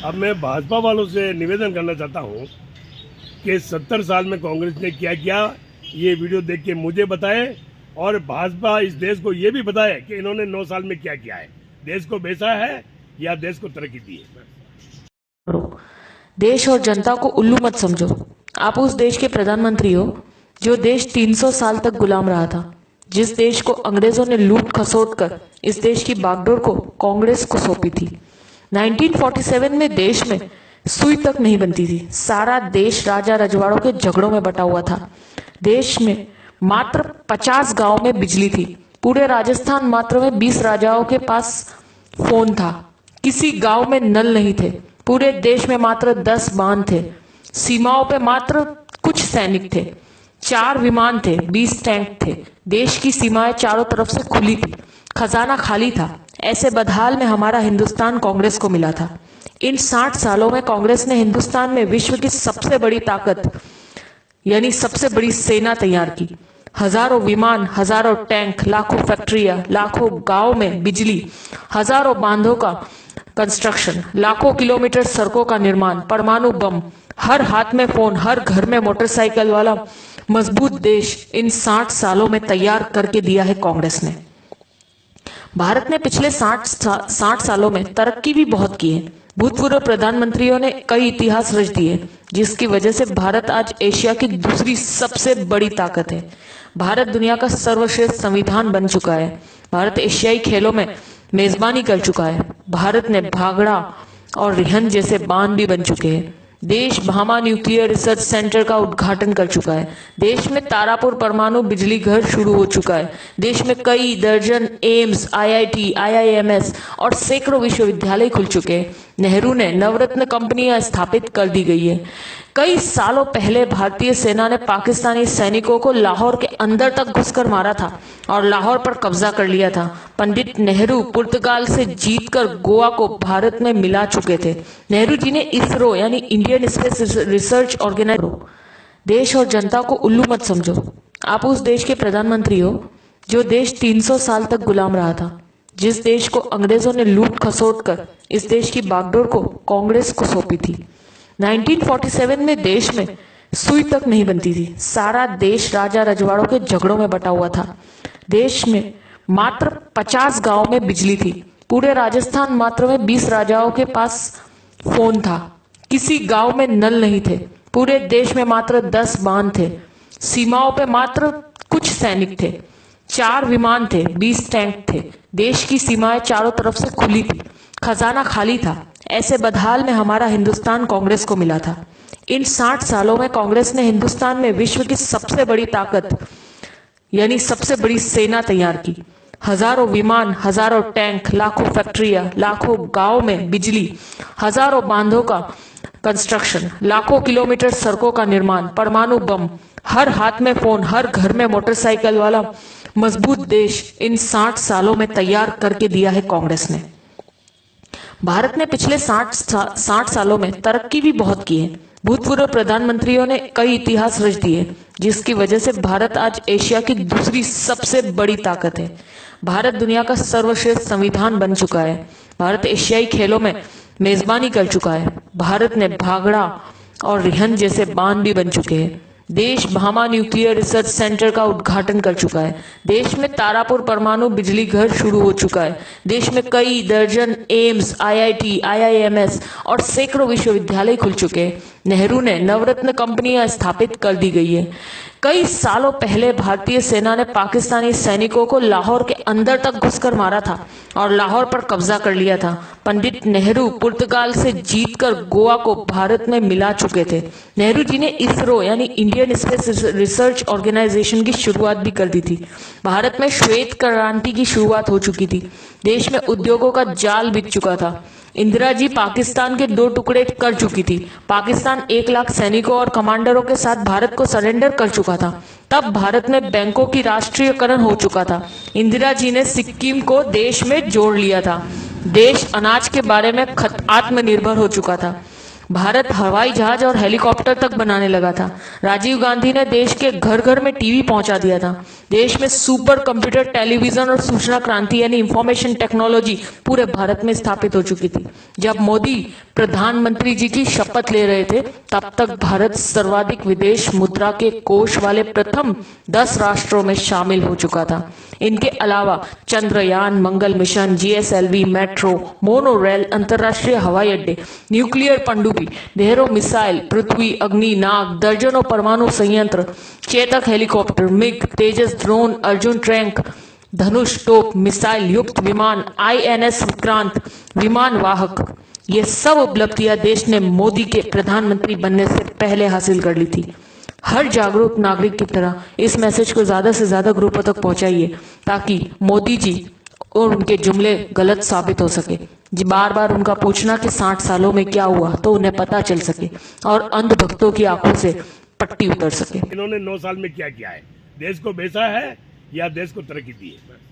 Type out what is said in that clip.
अब मैं भाजपा वालों से निवेदन करना चाहता हूं कि 70 साल में कांग्रेस ने क्या किया, ये वीडियो देख के मुझे बताएं और भाजपा इस देश को ये भी बताए कि इन्होंने 9 साल में क्या किया है, देश को बेचा है या देश को तरक्की दी है। देश और जनता को उल्लू मत समझो। आप उस देश के प्रधानमंत्री हो जो देश 300 साल तक गुलाम रहा था, जिस देश को अंग्रेजों ने लूट खसोट कर इस देश की बागडोर को कांग्रेस को सौंपी थी। 1947 में देश में सुई तक नहीं बनती थी। सारा देश राजा रजवाड़ों के झगड़ों में बटा हुआ था। देश में मात्र 50 गांव में बिजली थी। पूरे राजस्थान मात्र में 20 राजाओं के पास फोन था। किसी गांव में नल नहीं थे। पूरे देश में मात्र 10 बांध थे। सीमाओं पे मात्र कुछ सैनिक थे। 4 विमान थे, 20 टैंक थे। देश की सीमाएं चारों तरफ से खुली थी। खजाना खाली था। ऐसे बदहाल में हमारा हिंदुस्तान कांग्रेस को मिला था। इन 60 सालों में कांग्रेस ने हिंदुस्तान में विश्व की सबसे बड़ी ताकत यानी सबसे बड़ी सेना तैयार की। हजारों विमान, हजारों टैंक, लाखों फैक्ट्रियां, लाखों गांव में बिजली, हजारों बांधों का कंस्ट्रक्शन, लाखों किलोमीटर सड़कों का निर्माण, परमाणु बम, हर हाथ में फोन, हर घर में मोटरसाइकिल वाला मजबूत देश इन 60 सालों में तैयार करके दिया है कांग्रेस ने। भारत ने पिछले 60 सालों में तरक्की भी बहुत की है। भूतपूर्व प्रधानमंत्रियों ने कई इतिहास रच दिए, जिसकी वजह से भारत आज एशिया की दूसरी सबसे बड़ी ताकत है। भारत दुनिया का सर्वश्रेष्ठ संविधान बन चुका है। भारत एशियाई खेलों में मेजबानी कर चुका है। भारत ने भागड़ा और रिहंद जैसे बांध भी बन चुके हैं। देश भामा न्यूक्लियर रिसर्च सेंटर का उद्घाटन कर चुका है। देश में तारापुर परमाणु बिजली घर शुरू हो चुका है। देश में कई दर्जन एम्स, आईआईटी, आईआईएमएस और सैकड़ों विश्वविद्यालय खुल चुके हैं। नेहरू ने नवरत्न कंपनियां स्थापित कर दी गई है। कई सालों पहले भारतीय सेना ने पाकिस्तानी सैनिकों को लाहौर के अंदर तक घुसकर मारा था और लाहौर पर कब्जा कर लिया था। पंडित नेहरू पुर्तगाल से जीतकर गोवा को भारत में मिला चुके थे। नेहरू जी ने इसरो यानी इंडियन स्पेस रिसर्च ऑर्गेनाइजेशन। देश और जनता को उल्लू मत समझो। आप उस देश के प्रधानमंत्री हो जो देश 300 साल तक गुलाम रहा था, जिस देश को अंग्रेजों ने लूट खसोट कर इस देश की बागडोर को कांग्रेस को सौंपी थी। 1947 में देश में सुई तक नहीं बनती थी। सारा देश राजा रजवाड़ों के झगड़ों में बटा हुआ था। देश में मात्र 50 गांव में बिजली थी। पूरे राजस्थान मात्र में 20 राजाओं के पास फोन था। किसी गांव में नल नहीं थे। पूरे देश में मात्र 10 बांध थे। सीमाओं पे मात्र कुछ सैनिक थे। 4 विमान थे, 20 टैंक थे। देश की सीमाएं चारों तरफ से खुली थी। खजाना खाली था। ऐसे बदहाल में हमारा हिंदुस्तान कांग्रेस को मिला था। इन 60 सालों में कांग्रेस ने हिंदुस्तान में विश्व की सबसे बड़ी ताकत यानी सबसे बड़ी सेना तैयार की। हजारों विमान, हजारों टैंक, लाखों फैक्ट्रियां, लाखों गांव में बिजली, हजारों बांधों का कंस्ट्रक्शन, लाखों किलोमीटर सड़कों का निर्माण, परमाणु बम, हर हाथ में फोन, हर घर में मोटरसाइकिल वाला मजबूत देश इन 60 सालों में तैयार करके दिया है कांग्रेस ने। भारत ने पिछले 60 सालों में तरक्की भी बहुत की है। भूतपूर्व प्रधानमंत्रियों ने कई इतिहास रच दिए, जिसकी वजह से भारत आज एशिया की दूसरी सबसे बड़ी ताकत है। भारत दुनिया का सर्वश्रेष्ठ संविधान बन चुका है। भारत एशियाई खेलों में मेजबानी कर चुका है। भारत ने भागड़ा और रिहंद जैसे बांध भी बन चुके हैं। देश भामा न्यूक्लियर रिसर्च सेंटर का उद्घाटन कर चुका है। देश में तारापुर परमाणु बिजली घर शुरू हो चुका है। देश में कई दर्जन एम्स, आईआईटी, आईआईएमएस और सैकड़ों विश्वविद्यालय खुल चुके हैं। नेहरू ने नवरत्न कंपनियां स्थापित कर दी गई है। कई सालों पहले भारतीय सेना ने पाकिस्तानी सैनिकों को लाहौर के अंदर तक घुसकर मारा था और लाहौर पर कब्जा कर लिया था। पंडित नेहरू पुर्तगाल से जीतकर गोवा को भारत में मिला चुके थे। नेहरू जी ने इसरो यानी इंडियन स्पेस रिसर्च ऑर्गेनाइजेशन की शुरुआत भी कर दी थी। भारत में श्वेत क्रांति की शुरुआत हो चुकी थी। देश में उद्योगों का जाल बिछ चुका था। इंदिरा जी पाकिस्तान के 2 टुकड़े कर चुकी थी। पाकिस्तान 1 लाख सैनिकों और कमांडरों के साथ भारत को सरेंडर कर चुका था। तब भारत में बैंकों की राष्ट्रीयकरण हो चुका था। इंदिरा जी ने सिक्किम को देश में जोड़ लिया था। देश अनाज के बारे में आत्मनिर्भर हो चुका था। भारत हवाई जहाज और हेलीकॉप्टर तक बनाने लगा था। राजीव गांधी ने देश के घर घर में टीवी पहुंचा दिया था। देश में सुपर कंप्यूटर, टेलीविजन और सूचना क्रांति यानी इंफॉर्मेशन टेक्नोलॉजी पूरे भारत में स्थापित हो चुकी थी। जब मोदी प्रधानमंत्री जी की शपथ ले रहे थे, तब तक भारत सर्वाधिक विदेश मुद्रा के कोष वाले प्रथम 10 राष्ट्रों में शामिल हो चुका था। इनके अलावा Chandrayaan, Mangal mission, GSLV, metro, mono rail, अंतर्राष्ट्रीय हवाई अड्डे, न्यूक्लियर पनडुब्बी, ढेरों मिसाइल, पृथ्वी, अग्नि, नाग, दर्जनों परमाणु संयंत्र, चेतक हेलीकॉप्टर, मिग, तेजस ड्रोन, अर्जुन टैंक, धनुष तोप, मिसाइल युक्त विमान, आईएनएस विक्रांत, विमान वाहक, ये सब उपलब्धियां देश ने मोदी के प्रधानमंत्री बनने से पहले हासिल कर ली थी। हर जागरूक नागरिक की तरह इस मैसेज को ज्यादा से ज्यादा ग्रुपों तक पहुंचाइए, ताकि मोदी जी और उनके जुमले गलत साबित हो सके। जी बार बार उनका पूछना कि 60 सालों में क्या हुआ, तो उन्हें पता चल सके और अंधभक्तों की आंखों से पट्टी उतर सके। इन्होंने 9 साल में क्या किया है? देश को बेचा है या देश को तरक्की दी है?